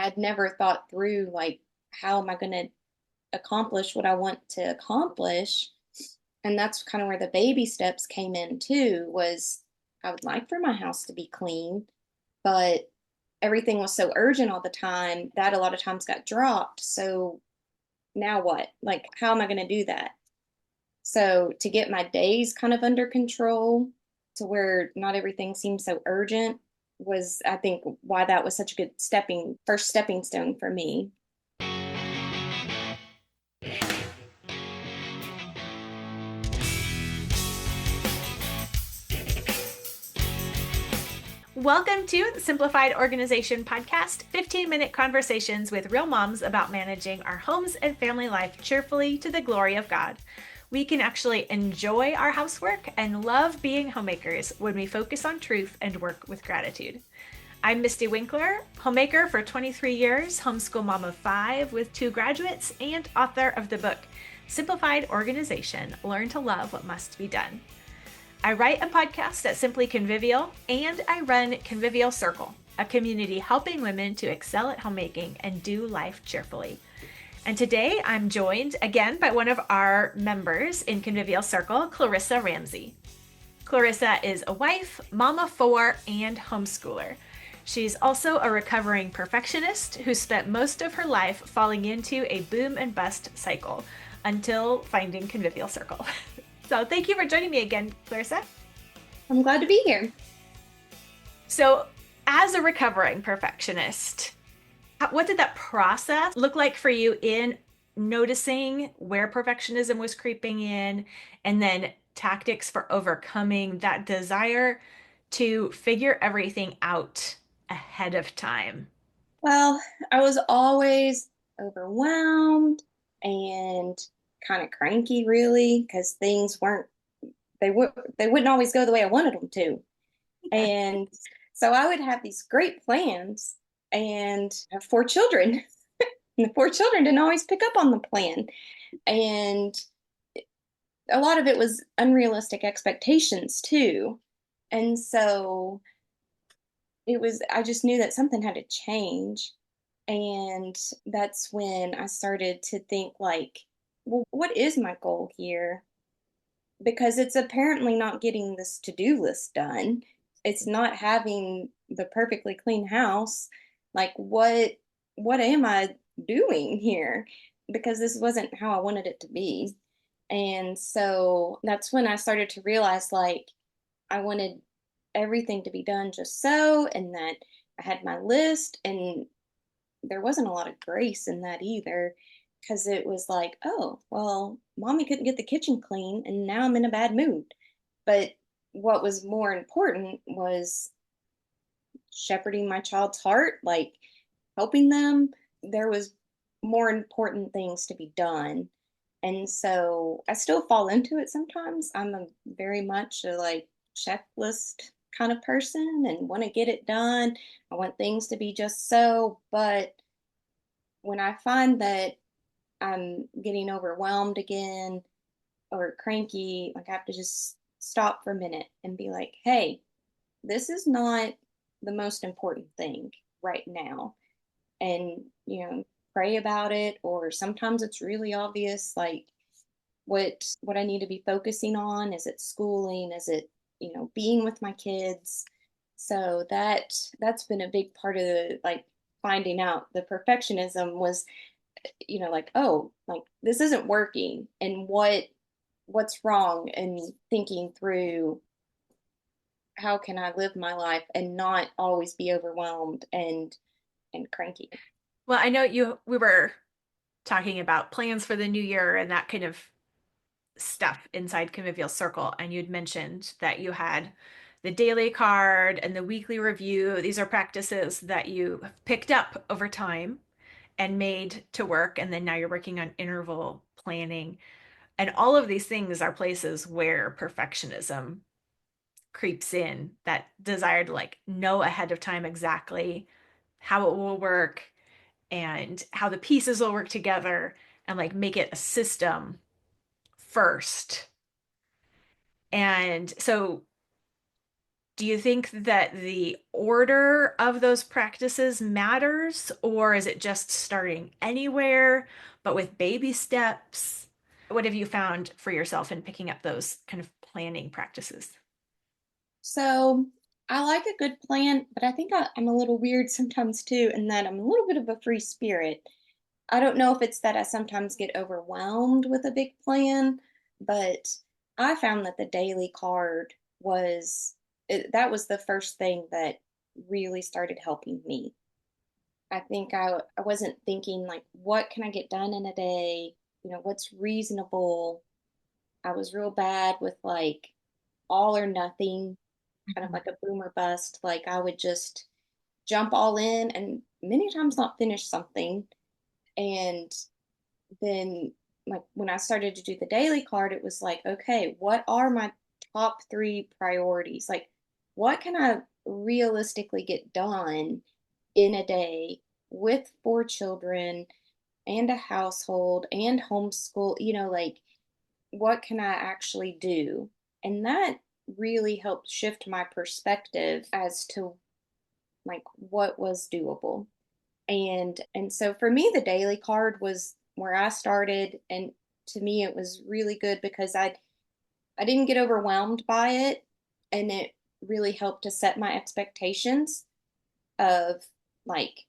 I'd never thought through, like, how am I going to accomplish what I want to accomplish? And that's kind of where the baby steps came in too, was I would like for my house to be clean, but everything was so urgent all the time that a lot of times got dropped. So now what? Like, how am I going to do that? So to get my days kind of under control to where not everything seemed so urgent was, I think, why that was such a good first stepping stone for me. Welcome to the Simplified Organization Podcast, 15-minute conversations with real moms about managing our homes and family life cheerfully to the glory of God. We can actually enjoy our housework and love being homemakers when we focus on truth and work with gratitude. I'm Mystie Winckler, homemaker for 23 years, homeschool mom of 5 with 2 graduates, and author of the book, Simplified Organization, Learn to Love What Must Be Done. I write a podcast at Simply Convivial, and I run Convivial Circle, a community helping women to excel at homemaking and do life cheerfully. And today I'm joined again by one of our members in Convivial Circle, Clarissa Ramsey. Clarissa is a wife, mom of 4, and homeschooler. She's also a recovering perfectionist who spent most of her life falling into a boom and bust cycle until finding Convivial Circle. So thank you for joining me again, Clarissa. I'm glad to be here. So as a recovering perfectionist, what did that process look like for you in noticing where perfectionism was creeping in, and then tactics for overcoming that desire to figure everything out ahead of time? Well, I was always overwhelmed and kind of cranky, really, because things weren't they would they wouldn't always go the way I wanted them to. And so I would have these great plans and have 4 children. And the 4 children didn't always pick up on the plan. And a lot of it was unrealistic expectations too. And so I just knew that something had to change. And that's when I started to think, like, well, what is my goal here? Because it's apparently not getting this to-do list done. It's not having the perfectly clean house. Like, what am I doing here? Because this wasn't how I wanted it to be. And so that's when I started to realize, like, I wanted everything to be done just so, and that I had my list, and there wasn't a lot of grace in that either, because it was like, oh, well, mommy couldn't get the kitchen clean and now I'm in a bad mood. But what was more important was shepherding my child's heart, like helping them. There was more important things to be done. And so I still fall into it sometimes. I'm a very much a like checklist kind of person and want to get it done. I want things to be just so, but when I find that I'm getting overwhelmed again or cranky, like I have to just stop for a minute and be like, hey, this is not the most important thing right now. And, pray about it. Or sometimes it's really obvious, like what I need to be focusing on. Is it schooling? Is it, being with my kids? So that's been a big part of the like finding out the perfectionism was, like, oh, like this isn't working, and what's wrong, and thinking through how can I live my life and not always be overwhelmed and cranky. Well, I know we were talking about plans for the new year and that kind of stuff inside Convivial Circle, and you'd mentioned that you had the daily card and the weekly review. These are practices that you have picked up over time and made to work, and then now you're working on interval planning. And all of these things are places where perfectionism creeps in, that desire to like know ahead of time exactly how it will work and how the pieces will work together, and like make it a system first. And so Do you think that the order of those practices matters, or is it just starting anywhere, but with baby steps? What have you found for yourself in picking up those kind of planning practices? So I like a good plan, but I think I'm a little weird sometimes too, in that I'm a little bit of a free spirit. I don't know if it's that I sometimes get overwhelmed with a big plan, but I found that the daily card that was the first thing that really started helping me. I think I wasn't thinking like, what can I get done in a day? What's reasonable? I was real bad with like all or nothing, kind of Mhm. like a boomer bust. Like I would just jump all in and many times not finish something. And then like when I started to do the daily card, it was like, okay, what are my top three priorities? Like, what can I realistically get done in a day with four children and a household and homeschool? Like, what can I actually do? And that really helped shift my perspective as to like what was doable. And so for me the daily card was where I started, and to me it was really good because I didn't get overwhelmed by it, and it really helped to set my expectations of like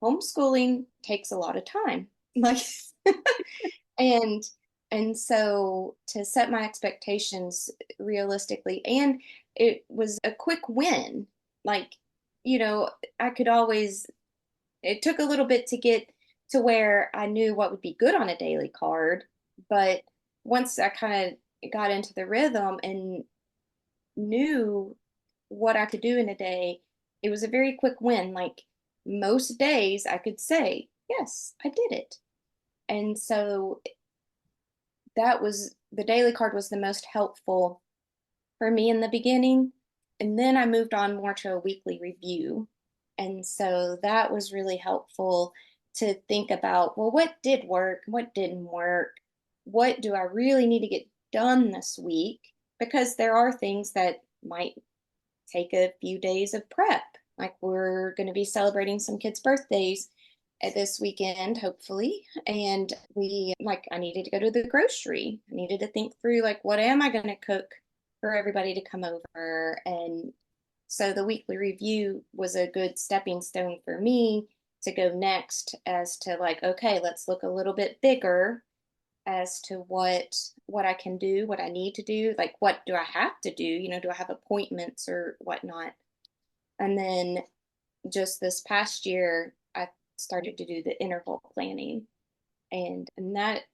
homeschooling takes a lot of time. Like and and so to set my expectations realistically, and it was a quick win. Like, you know, I could always it took a little bit to get to where I knew what would be good on a daily card, but once I kind of got into the rhythm and knew what I could do in a day, it was a very quick win. Like most days, I could say, yes, I did it. And so that was the daily card was the most helpful for me in the beginning. And then I moved on more to a weekly review. And so that was really helpful to think about, well, what did work? What didn't work? What do I really need to get done this week? Because there are things that might take a few days of prep. Like we're going to be celebrating some kids' birthdays this weekend, hopefully. And I needed to go to the grocery. I needed to think through, like, what am I going to cook for everybody to come over? And so the weekly review was a good stepping stone for me to go next as to, like, okay, let's look a little bit bigger as to what I can do, what I need to do, like what do I have to do? Do I have appointments or whatnot? And then just this past year, I started to do the interval planning, and that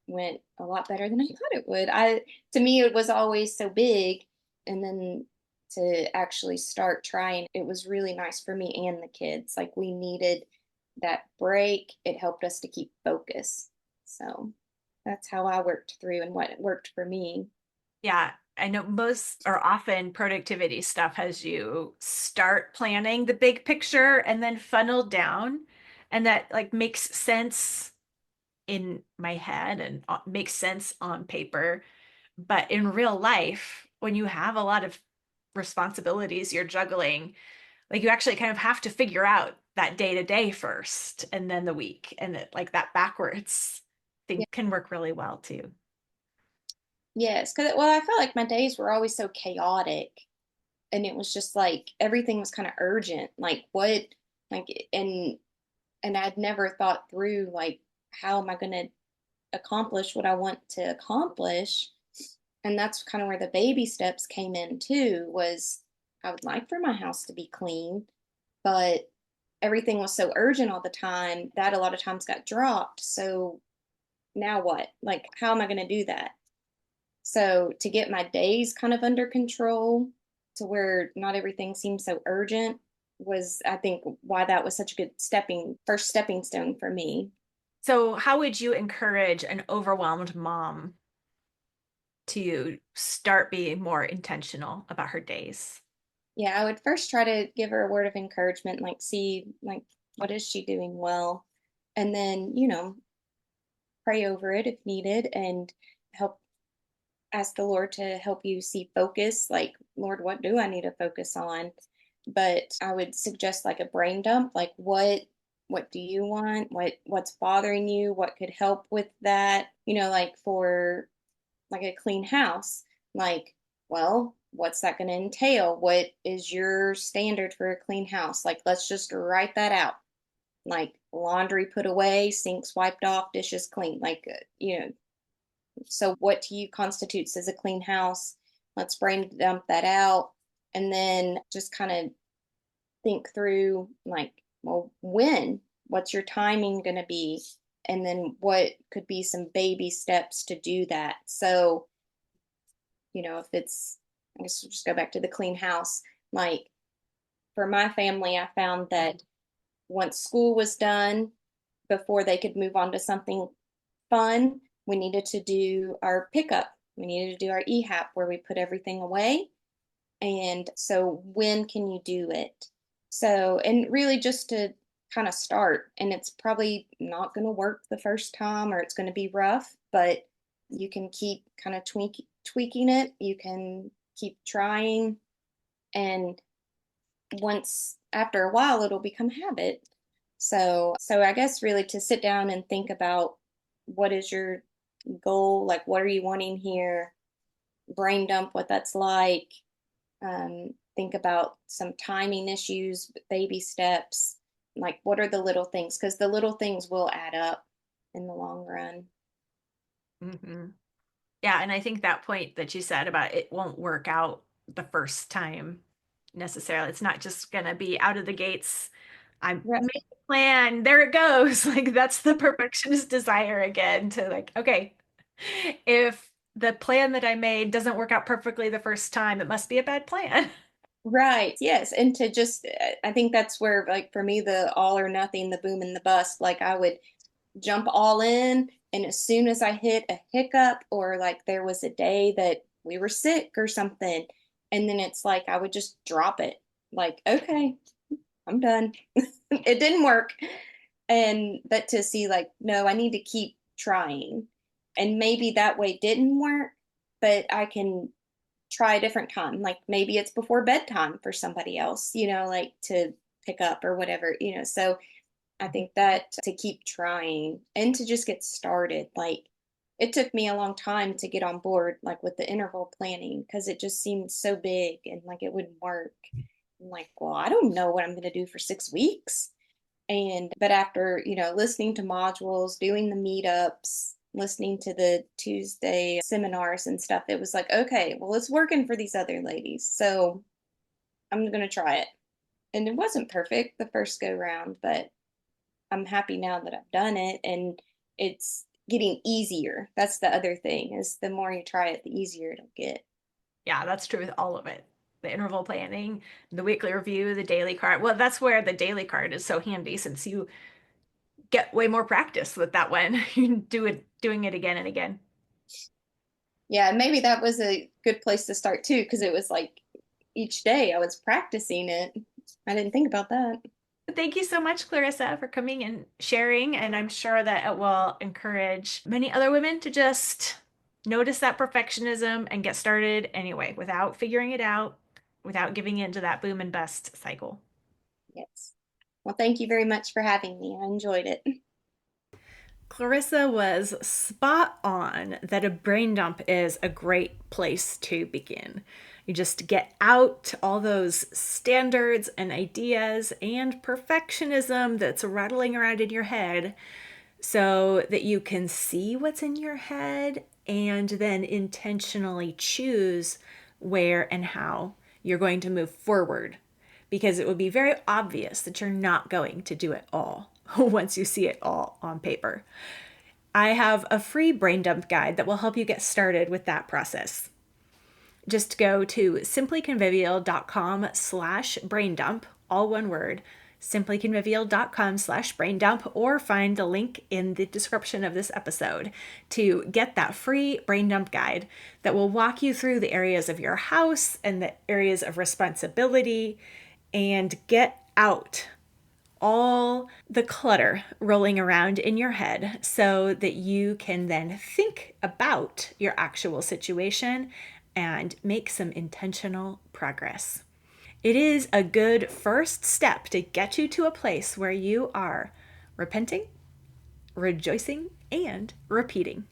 went a lot better than I thought it would. I To me it was always so big, and then to actually start trying, it was really nice for me and the kids. Like we needed that break. It helped us to keep focus. So that's how I worked through and what worked for me. Yeah, I know most or often productivity stuff has you start planning the big picture and then funnel down, and that like makes sense in my head and makes sense on paper. But in real life, when you have a lot of responsibilities you're juggling, like you actually kind of have to figure out that day to day first and then the week. And like that backwards thing Yeah. can work really well too. Yes, because well, I felt like my days were always so chaotic, and it was just like everything was kind of urgent. Like what, like and I'd never thought through like how am I going to accomplish what I want to accomplish. And that's kind of where the baby steps came in too, was I would like for my house to be clean, but everything was so urgent all the time that a lot of times got dropped. So now what? Like, how am I going to do that? So to get my days kind of under control to where not everything seems so urgent was, I think, why that was such a good first stepping stone for me. So, how would you encourage an overwhelmed mom to start being more intentional about her days? Yeah, I would first try to give her a word of encouragement, like see like what is she doing well, and then pray over it if needed and help ask the Lord to help you see focus, like, Lord, what do I need to focus on? But I would suggest like a brain dump, like what do you want? What's bothering you? What could help with that? Like for like a clean house, like, well, what's that going to entail? What is your standard for a clean house? Like, let's just write that out. Like laundry put away, sinks wiped off, dishes clean. Like, so what to you constitutes as a clean house? Let's brain dump that out. And then just kind of think through, like, well, what's your timing going to be? And then what could be some baby steps to do that? So, if it's, I guess we'll just go back to the clean house. Like for my family, I found that once school was done, before they could move on to something fun, we needed to do our pickup. We needed to do our EHAP where we put everything away. And so when can you do it? So, and really just to kind of start, and it's probably not going to work the first time or it's going to be rough, but you can keep kind of tweaking it. You can keep trying. And once after a while, it'll become habit. So I guess really to sit down and think about what is your goal? Like, what are you wanting here? Brain dump what that's like. Think about some timing issues, baby steps. Like, what are the little things? Because the little things will add up in the long run. Mm-hmm. Yeah, and I think that point that you said about it won't work out the first time necessarily. It's not just going to be out of the gates. I Right. made a plan, there it goes. Like that's the perfectionist desire again to like, okay, if the plan that I made doesn't work out perfectly the first time, it must be a bad plan. Right. Yes. And to just, I think that's where, like, for me, the all or nothing, the boom and the bust, like, I would jump all in. And as soon as I hit a hiccup, or like there was a day that we were sick or something, and then it's like I would just drop it. Like, okay, I'm done. It didn't work. And but to see, like, no, I need to keep trying. And maybe that way didn't work, but I can try a different time. Like maybe it's before bedtime for somebody else, like to pick up or whatever. So I think that to keep trying and to just get started, like it took me a long time to get on board, like with the interval planning, because it just seemed so big and like it wouldn't work. I'm like, well, I don't know what I'm going to do for 6 weeks. But after, listening to modules, doing the meetups, listening to the Tuesday seminars and stuff, it was like, okay, well, it's working for these other ladies. So I'm going to try it. And it wasn't perfect the first go round, but I'm happy now that I've done it, and it's getting easier. That's the other thing, is the more you try it, the easier it'll get. Yeah, that's true with all of it. The interval planning, the weekly review, the daily card. Well, that's where the daily card is so handy since you get way more practice with that one. You do it, doing it again and again. Yeah, maybe that was a good place to start too, because it was like each day I was practicing it. I didn't think about that. Thank you so much, Clarissa, for coming and sharing. And I'm sure that it will encourage many other women to just notice that perfectionism and get started anyway without figuring it out, without giving into that boom and bust cycle. Yes. Well, thank you very much for having me. I enjoyed it. Clarissa was spot on that a brain dump is a great place to begin. You just get out all those standards and ideas and perfectionism that's rattling around in your head so that you can see what's in your head and then intentionally choose where and how you're going to move forward. Because it would be very obvious that you're not going to do it all once you see it all on paper. I have a free brain dump guide that will help you get started with that process. Just go to simplyconvivial.com/braindump, all one word, simplyconvivial.com/braindump, or find the link in the description of this episode to get that free brain dump guide that will walk you through the areas of your house and the areas of responsibility and get out all the clutter rolling around in your head so that you can then think about your actual situation and make some intentional progress. It is a good first step to get you to a place where you are repenting, rejoicing, and repeating.